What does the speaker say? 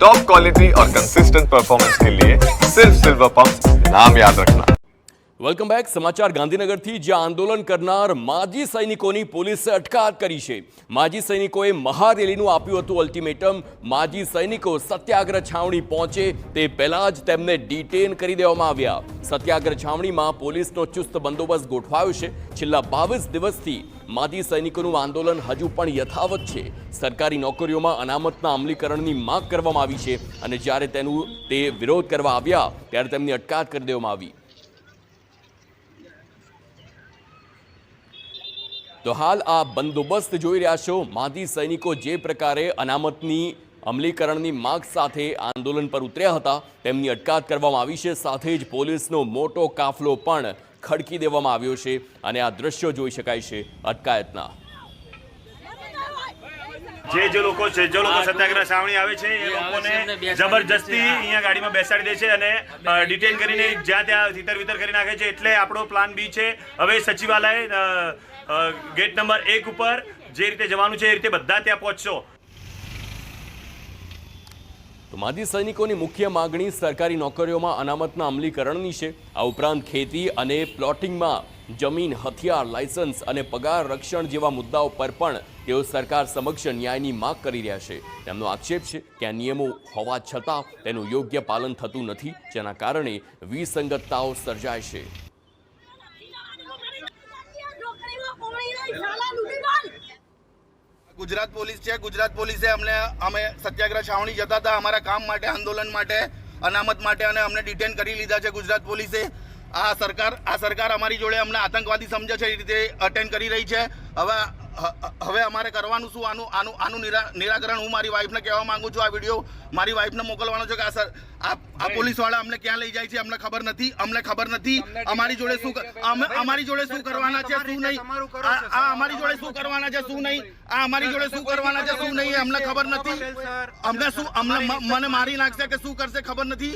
Top quality और consistent performance के लिए सिर्फ सिल्वर पंप नाम याद रखना। Welcome back. સમાચાર ગાંધીનગરથી, જ્યાં આંદોલન કરનાર માજી સૈનિકોની પોલીસે અટકાયત કરી છે। માજી સૈનિકોએ મહારેલીનું આપ્યું હતું અલ્ટિમેટમ। માજી સૈનિકો સત્યાગ્રહ છાવણી પહોંચે તે પહેલા જ તેમને ડિટેન કરી દેવામાં આવ્યા। સત્યાગ્રહ છાવણીમાં પોલીસનો ચુસ્ત બંદોબસ્ત ગોઠવાયો છે। છેલ્લા 22 દિવસથી માજી સૈનિકોનું આંદોલન હજુ પણ યથાવત છે। સરકારી નોકરીઓમાં અનામતના અમલીકરણની માંગ કરવામાં આવી છે અને જ્યારે તે વિરોધ કરવા આવ્યા ત્યારે તેમની અટકાયત કરી દેવામાં આવી। તો હાલ આ બંદોબસ્ત જોઈ રહ્યા છો। માજી સૈનિકો જે પ્રકારે અનામતની અમલીકરણની માંગ સાથે આંદોલન પર ઉતર્યા હતા તેમની અટકાયત કરવામાં આવી છે। સાથે જ પોલીસનો મોટો કાફલો પણ ખડકી દેવામાં આવ્યો છે અને આ દ્રશ્યો જોઈ શકાય છે અટકાયતના। જે લોકો સત્યાગ્રહ છાવણી આવે છે એ લોકોને જબરજસ્તી અહીંયા ગાડીમાં બેસાડી દે છે અને ડિટેન કરીને જ્યાં ત્યાં તિતર વિતર કરી નાખે છે। એટલે આપણો પ્લાન બી છે, હવે સચિવાલય ગેટ નંબર 1 ઉપર જે રીતે જવાનું છે એ રીતે બધા ત્યાં પહોંચશો। તો માજી સૈનિકોની મુખ્ય માગણી સરકારી નોકરીઓમાં અનામતના અમલીકરણની છે। આ ઉપરાંત ખેતી અને પ્લોટિંગમાં જમીન, હથિયાર, લાયસન્સ અને પગાર રક્ષણ જેવા મુદ્દાઓ પર પણ તેઓ સરકાર સમક્ષ ન્યાયની માંગ કરી રહ્યા છે। તેમનો આક્ષેપ છે કે આ નિયમો હોવા છતાં તેનું યોગ્ય પાલન થતું નથી, જેના કારણે વિસંગતતાઓ સર્જાય છે। गुजरात पुलिस है। गुजरात पुलिस અમે સત્યાગ્રહ છાવણી જતા હતા અમારા કામ માટે, આંદોलन માટે, અનામત માટે, અને અમને ડિટેન કરી લીધા છે ગુજરાત પોલીસે। આ સરકાર અમારી જોડે અમને આતંકવાદી સમજે છે એ રીતે અટેન્ડ કરી રહી છે। હવે અમારે કરવાનું શું? આનું નિરાકરણ હું મારી વાઈફને કહેવા માંગુ છું। આ વિડીયો મારી વાઈફને મોકલવાનો છે કે આ પોલીસવાળા અમને ક્યાં લઈ જાય છે અમને ખબર નથી। અમારી જોડે શું કરવાના છે, શું નહીં, અમારી જોડે શું કરવાના છે, શું નહીં, અમારી જોડે શું કરવાના છે, શું નહીં, અમને ખબર નથી। મને મારી નાખશે કે શું કરશે ખબર નથી।